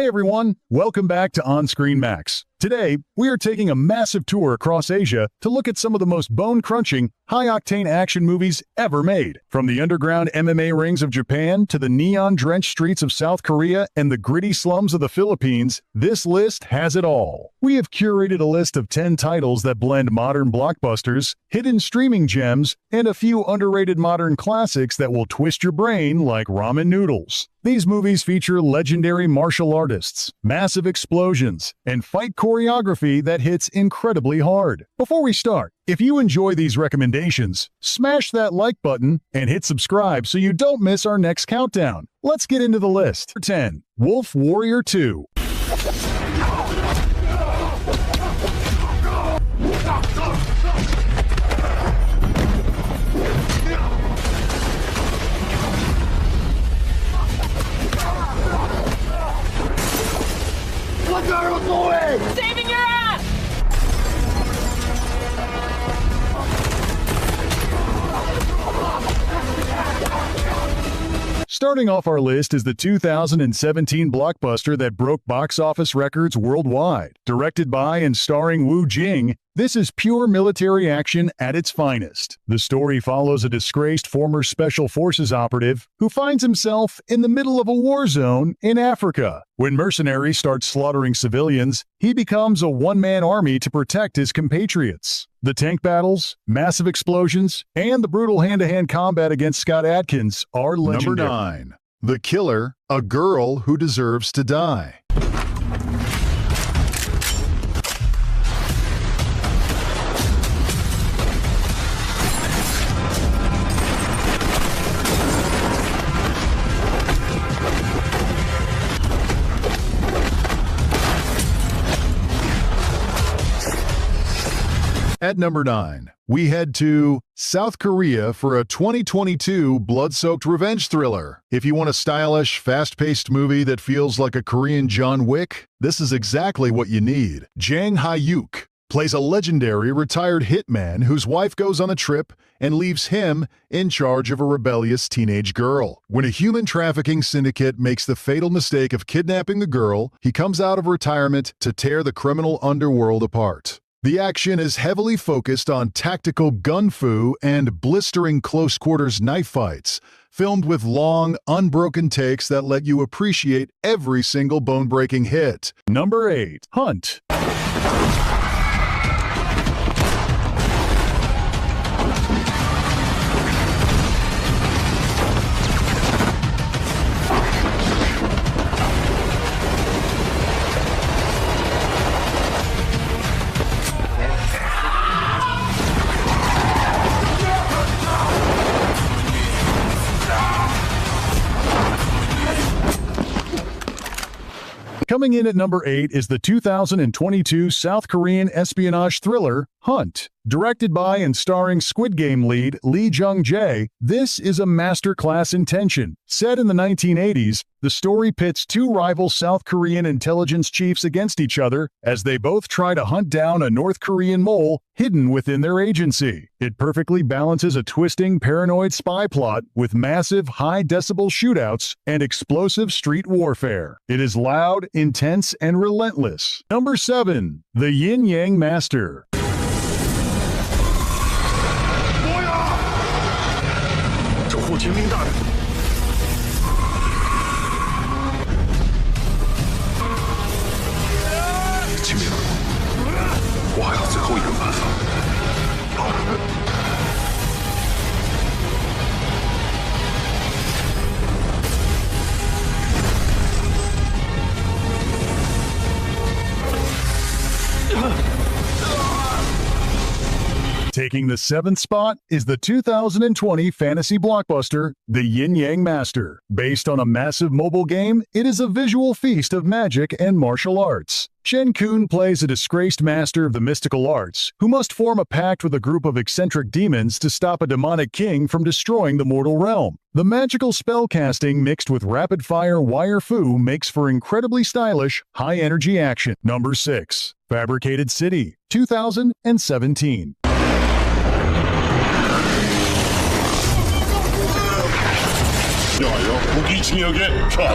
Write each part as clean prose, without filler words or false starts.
everyone, welcome back to On Screen Max. Today, we are taking a massive tour across Asia to look at some of the most bone-crunching, high-octane action movies ever made. From the underground MMA rings of Japan to the neon-drenched streets of South Korea and the gritty slums of the Philippines, this list has it all. We have curated a list of 10 titles that blend modern blockbusters, hidden streaming gems, and a few underrated modern classics that will twist your brain like ramen noodles. These movies feature legendary martial artists, massive explosions, and fight choreography that hits incredibly hard. Before we start, if you enjoy these recommendations, smash that like button and hit subscribe so you don't miss our next countdown. Let's get into the list. 10. Wolf Warrior 2. Saving your ass! Starting off our list is the 2017 blockbuster that broke box office records worldwide. Directed by and starring Wu Jing, this is pure military action at its finest. The story follows a disgraced former Special Forces operative who finds himself in the middle of a war zone in Africa. When mercenaries start slaughtering civilians, he becomes a one-man army to protect his compatriots. The tank battles, massive explosions, and the brutal hand-to-hand combat against Scott Adkins are legendary. Number 9. The Killer, A Girl Who Deserves to Die. At number 9, we head to South Korea for a 2022 blood-soaked revenge thriller. If you want a stylish, fast-paced movie that feels like a Korean John Wick, this is exactly what you need. Jang Ha-yuk plays a legendary retired hitman whose wife goes on a trip and leaves him in charge of a rebellious teenage girl. When a human trafficking syndicate makes the fatal mistake of kidnapping the girl, he comes out of retirement to tear the criminal underworld apart. The action is heavily focused on tactical gun-fu and blistering close-quarters knife fights, filmed with long, unbroken takes that let you appreciate every single bone-breaking hit. Number 8. Hunt. Coming in at number 8 is the 2022 South Korean espionage thriller, Hunt. Directed by and starring Squid Game lead Lee Jung-jae, this is a masterclass in tension. Set in the 1980s, the story pits two rival South Korean intelligence chiefs against each other as they both try to hunt down a North Korean mole hidden within their agency. It perfectly balances a twisting, paranoid spy plot with massive, high-decibel shootouts and explosive street warfare. It is loud, intense, and relentless. Number 7. The Yin Yang Master. 救兵大人，秦明，我还有最后一个办法。Taking the 7th spot is the 2020 fantasy blockbuster, The Yin Yang Master. Based on a massive mobile game, it is a visual feast of magic and martial arts. Chen Kun plays a disgraced master of the mystical arts, who must form a pact with a group of eccentric demons to stop a demonic king from destroying the mortal realm. The magical spellcasting mixed with rapid-fire wire-fu makes for incredibly stylish, high-energy action. Number 6. Fabricated City, 2017. 야야, 고기 징역에 차.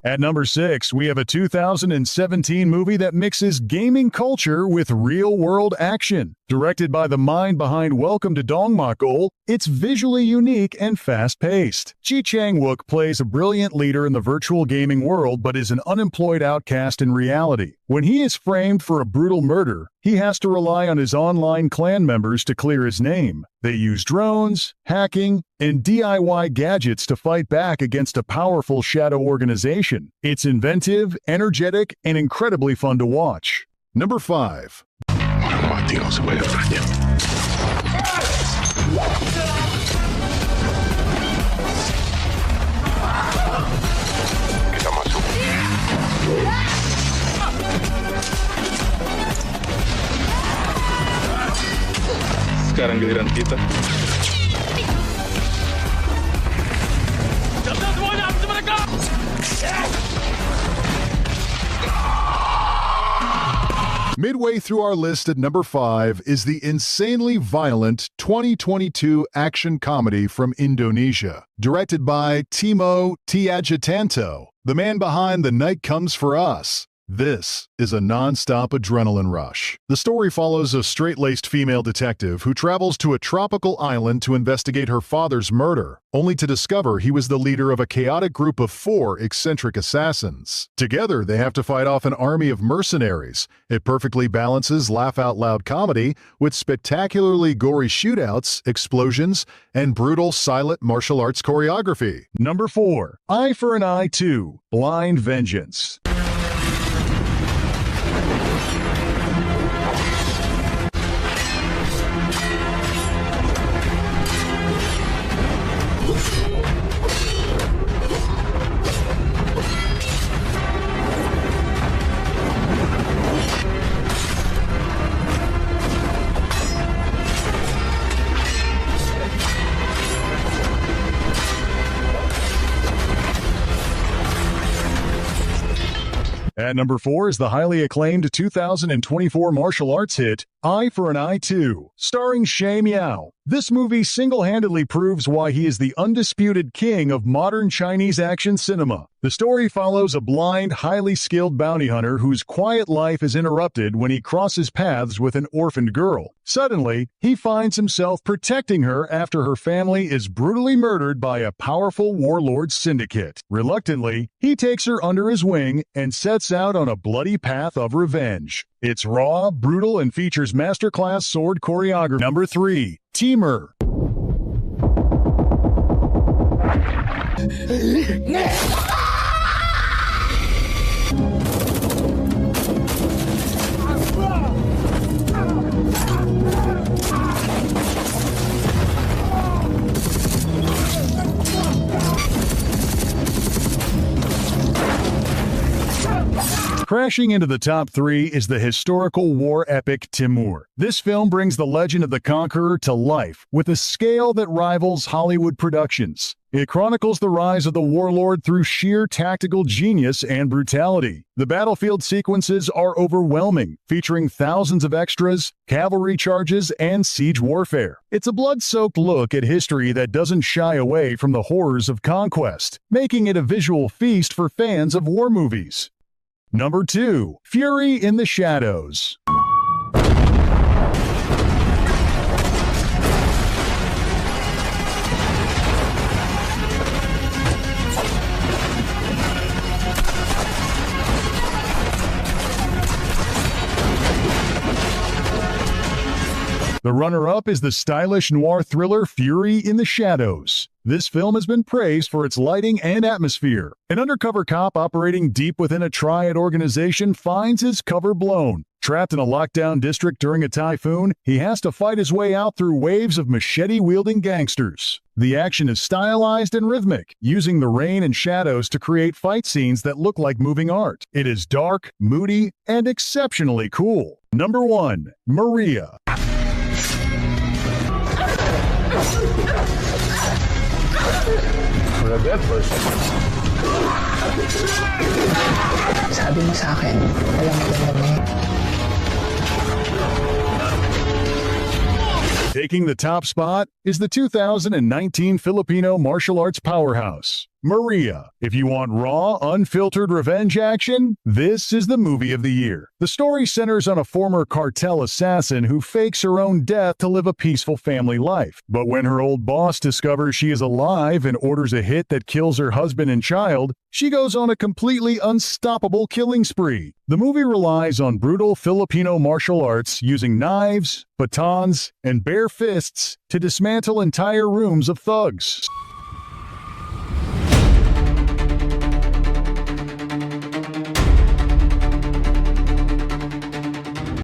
At number 6, we have a 2017 movie that mixes gaming culture with real-world action. Directed by the mind behind Welcome to Dongmakgol, it's visually unique and fast-paced. Ji Chang-wook plays a brilliant leader in the virtual gaming world but is an unemployed outcast in reality. When he is framed for a brutal murder, he has to rely on his online clan members to clear his name. They use drones, hacking, and DIY gadgets to fight back against a powerful shadow organization. It's inventive, energetic, and incredibly fun to watch. Number 5. Mati no se puede extrañar. Kita masuk. Sekarang giliran kita. Midway through our list at number 5 is the insanely violent 2022 action comedy from Indonesia, directed by Timo Tjahjanto, the man behind The Night Comes for Us. This is a non-stop adrenaline rush. The story follows a straight-laced female detective who travels to a tropical island to investigate her father's murder, only to discover he was the leader of a chaotic group of 4 eccentric assassins. Together, they have to fight off an army of mercenaries. It perfectly balances laugh-out-loud comedy with spectacularly gory shootouts, explosions, and brutal silent martial arts choreography. Number 4, Eye for an Eye 2, Blind Vengeance. At number 4 is the highly acclaimed 2024 martial arts hit, Eye for an Eye 2, starring Shay Miao. This movie single-handedly proves why he is the undisputed king of modern Chinese action cinema. The story follows a blind, highly skilled bounty hunter whose quiet life is interrupted when he crosses paths with an orphaned girl. Suddenly, he finds himself protecting her after her family is brutally murdered by a powerful warlord syndicate. Reluctantly, he takes her under his wing and sets out on a bloody path of revenge. It's raw, brutal, and features masterclass sword choreography. Number 3, Teamer. Crashing into the top 3 is the historical war epic Timur. This film brings the legend of the conqueror to life with a scale that rivals Hollywood productions. It chronicles the rise of the warlord through sheer tactical genius and brutality. The battlefield sequences are overwhelming, featuring thousands of extras, cavalry charges, and siege warfare. It's a blood-soaked look at history that doesn't shy away from the horrors of conquest, making it a visual feast for fans of war movies. Number 2, Fury in the Shadows. The runner-up is the stylish noir thriller Fury in the Shadows. This film has been praised for its lighting and atmosphere. An undercover cop operating deep within a triad organization finds his cover blown. Trapped in a lockdown district during a typhoon, he has to fight his way out through waves of machete-wielding gangsters. The action is stylized and rhythmic, using the rain and shadows to create fight scenes that look like moving art. It is dark, moody, and exceptionally cool. Number 1, Maria. For a dead person. Sabi mo sa akin, walang madami. Taking the top spot is the 2019 Filipino martial arts powerhouse, Maria. If you want raw, unfiltered revenge action, this is the movie of the year. The story centers on a former cartel assassin who fakes her own death to live a peaceful family life. But when her old boss discovers she is alive and orders a hit that kills her husband and child, she goes on a completely unstoppable killing spree. The movie relies on brutal Filipino martial arts using knives, batons, and bare fists to dismantle entire rooms of thugs.